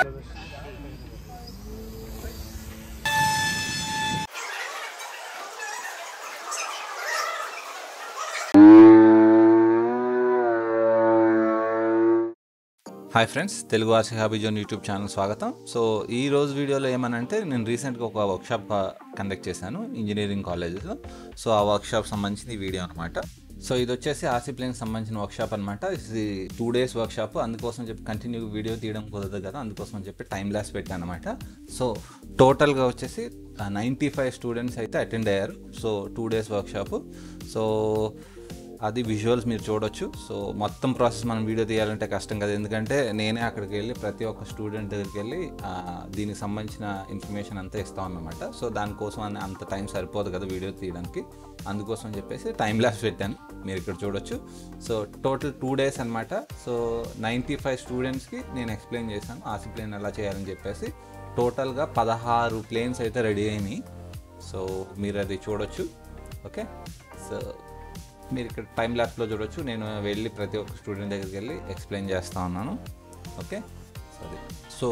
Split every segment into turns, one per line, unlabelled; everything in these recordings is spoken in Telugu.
Hi friends, Telugu RC hobby zone YouTube channel స్వాగతం. సో ఈ రోజు వీడియోలో ఏమనంటే, నేను రీసెంట్గా ఒక వర్క్షాప్ కండక్ట్ చేశాను ఇంజనీరింగ్ కాలేజెస్లో. సో ఆ వర్క్షాప్ సంబంధించిన ఈ వీడియో అనమాట. సో ఇది వచ్చేసి ఆర్సీ ప్లేన్కి సంబంధించిన వర్క్షాప్ అనమాట. ఇది 2 days వర్క్షాప్. అందుకోసం చెప్పి కంటిన్యూ వీడియో తీయడం కుదరదు కదా, అందుకోసం చెప్పి టైం ల్యాస్ పెట్టాను అనమాట. సో టోటల్గా వచ్చేసి 95 స్టూడెంట్స్ అయితే అటెండ్ అయ్యారు. So 2 days workshop. సో అది విజువల్స్ మీరు చూడొచ్చు. సో మొత్తం ప్రాసెస్ మనం వీడియో తీయాలంటే కష్టం కదా, ఎందుకంటే నేనే అక్కడికి వెళ్ళి ప్రతి ఒక్క స్టూడెంట్ దగ్గరికి వెళ్ళి దీనికి సంబంధించిన ఇన్ఫర్మేషన్ అంతా ఇస్తాం అన్నమాట. సో దానికోసం అంత టైం సరిపోదు కదా వీడియో తీయడానికి, అందుకోసం చెప్పేసి టైం ల్యాప్స్ పెట్టాను, మీరు ఇక్కడ చూడొచ్చు. సో టోటల్ 2 days అనమాట. సో 95 స్టూడెంట్స్కి నేను ఎక్స్ప్లెయిన్ చేశాను ఆర్సీ ప్లేన్ ఎలా చేయాలని చెప్పేసి. టోటల్గా 16 ప్లేన్స్ అయితే రెడీ అయినాయి. సో మీరు అది చూడొచ్చు. ఓకే, సో మీరు ఇక్కడ టైం ల్యాప్స్లో చూడొచ్చు. నేను వెళ్ళి ప్రతి ఒక్క స్టూడెంట్ దగ్గరికి వెళ్ళి ఎక్స్ప్లెయిన్ చేస్తూ ఉన్నాను. ఓకే, సరే. సో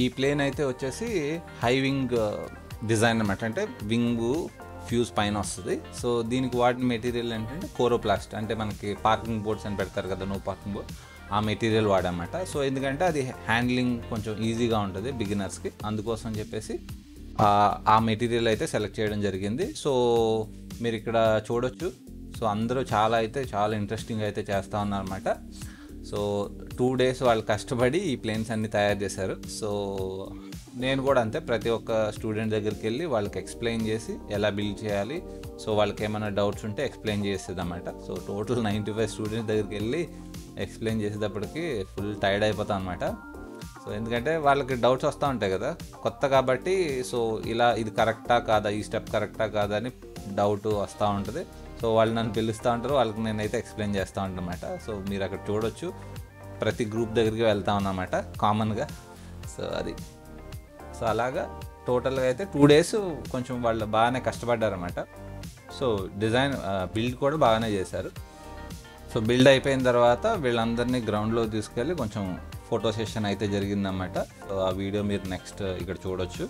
ఈ ప్లేన్ అయితే వచ్చేసి హై వింగ్ డిజైన్ అనమాట, అంటే వింగ్ ఫ్యూజ్ పైన వస్తుంది. సో దీనికి వాడిన మెటీరియల్ ఏంటంటే కోరోప్లాస్ట్, అంటే మనకి పార్కింగ్ బోర్డ్స్ అని పెడతారు కదా, నో పార్కింగ్ బోర్డ్, ఆ మెటీరియల్ వాడమాట. సో ఎందుకంటే అది హ్యాండ్లింగ్ కొంచెం ఈజీగా ఉంటుంది బిగినర్స్కి, అందుకోసం చెప్పేసి ఆ మెటీరియల్ అయితే సెలెక్ట్ చేయడం జరిగింది. సో మీరు ఇక్కడ చూడొచ్చు. సో అందరూ చాలా ఇంట్రెస్టింగ్ అయితే చేస్తూ ఉన్నారన్నమాట. సో 2 days వాళ్ళు కష్టపడి ఈ ప్లేన్స్ అన్ని తయారు చేశారు. సో నేను కూడా అంతే, ప్రతి ఒక్క స్టూడెంట్ దగ్గరికి వెళ్ళి వాళ్ళకి ఎక్స్ప్లెయిన్ చేసి ఎలా బిల్డ్ చేయాలి, సో వాళ్ళకి ఏమైనా డౌట్స్ ఉంటే ఎక్స్ప్లెయిన్ చేసేది అన్నమాట. సో టోటల్ 95 స్టూడెంట్స్ దగ్గరికి వెళ్ళి ఎక్స్ప్లెయిన్ చేసేటప్పటికి ఫుల్ టైర్డ్ అయిపోతాం అనమాట. సో ఎందుకంటే వాళ్ళకి డౌట్స్ వస్తూ ఉంటాయి కదా, కొత్త కాబట్టి. సో ఇది కరెక్టా కాదా, ఈ స్టెప్ కరెక్టా కాదా అని డౌట్ వస్తూ ఉంటుంది. సో వాళ్ళు నన్ను పిలుస్తూ ఉంటారు, వాళ్ళకి నేనైతే ఎక్స్ప్లెయిన్ చేస్తూ ఉంటానమాట. సో మీరు అక్కడ చూడొచ్చు, ప్రతి గ్రూప్ దగ్గరికి వెళ్తా ఉన్నమాట కామన్గా. సో అది సో అలాగా టోటల్గా అయితే 2 days కొంచెం వాళ్ళు బాగానే కష్టపడ్డారన్నమాట. సో డిజైన్ బిల్డ్ కూడా బాగానే చేశారు. సో బిల్డ్ అయిపోయిన తర్వాత వీళ్ళందరినీ గ్రౌండ్లో తీసుకెళ్ళి కొంచెం ఫోటో సెషన్ అయితే జరిగిందన్నమాట. సో ఆ వీడియో మీరు నెక్స్ట్ ఇక్కడ చూడొచ్చు.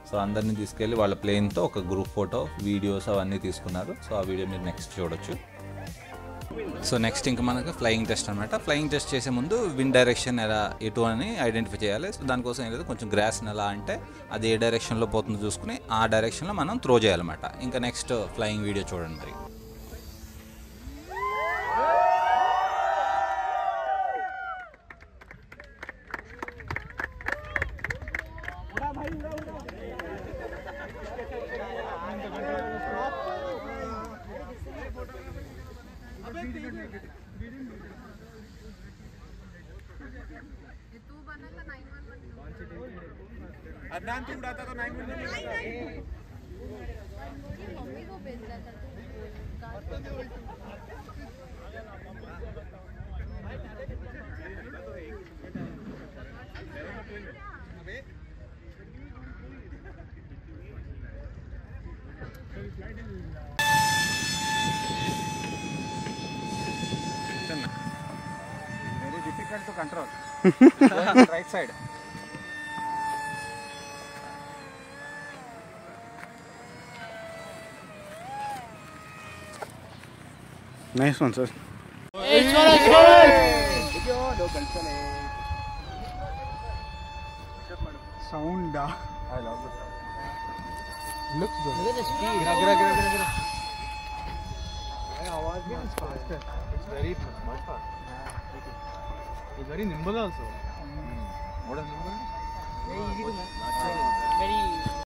సో అందరినీ తీసుకెళ్ళి వాళ్ళ ప్లేన్తో ఒక గ్రూప్ ఫోటో, వీడియోస్ అవన్నీ తీసుకున్నారు. సో ఆ వీడియో మీరు నెక్స్ట్ చూడొచ్చు. సో నెక్స్ట్ ఇంకా మనకు ఫ్లయింగ్ టెస్ట్ అనమాట. ఫ్లయింగ్ టెస్ట్ చేసే ముందు విండ్ డైరెక్షన్ ఎలా ఎటు అని ఐడెంటిఫై చేయాలి. సో దానికోసం ఏం లేదు, కొంచెం గ్రాస్ని ఎలా అంటే అది ఏ డైరెక్షన్లో పోతుందో చూసుకుని ఆ డైరెక్షన్లో మనం త్రో చేయాలన్నమాట. ఇంకా నెక్స్ట్ ఫ్లయింగ్ వీడియో చూడండి మరి.
अदनान तू उड़ाता तो 911 नहीं उड़ाता।
मम्मी को भेज रहा था
very difficult to control right side.
Nice one, sir. Sound.
I love it.
Looks good.
Look at the speed.
गिरा.
आवाज भी faster.
It's very much fast.
It's very nimble also.
What is nimble?
Very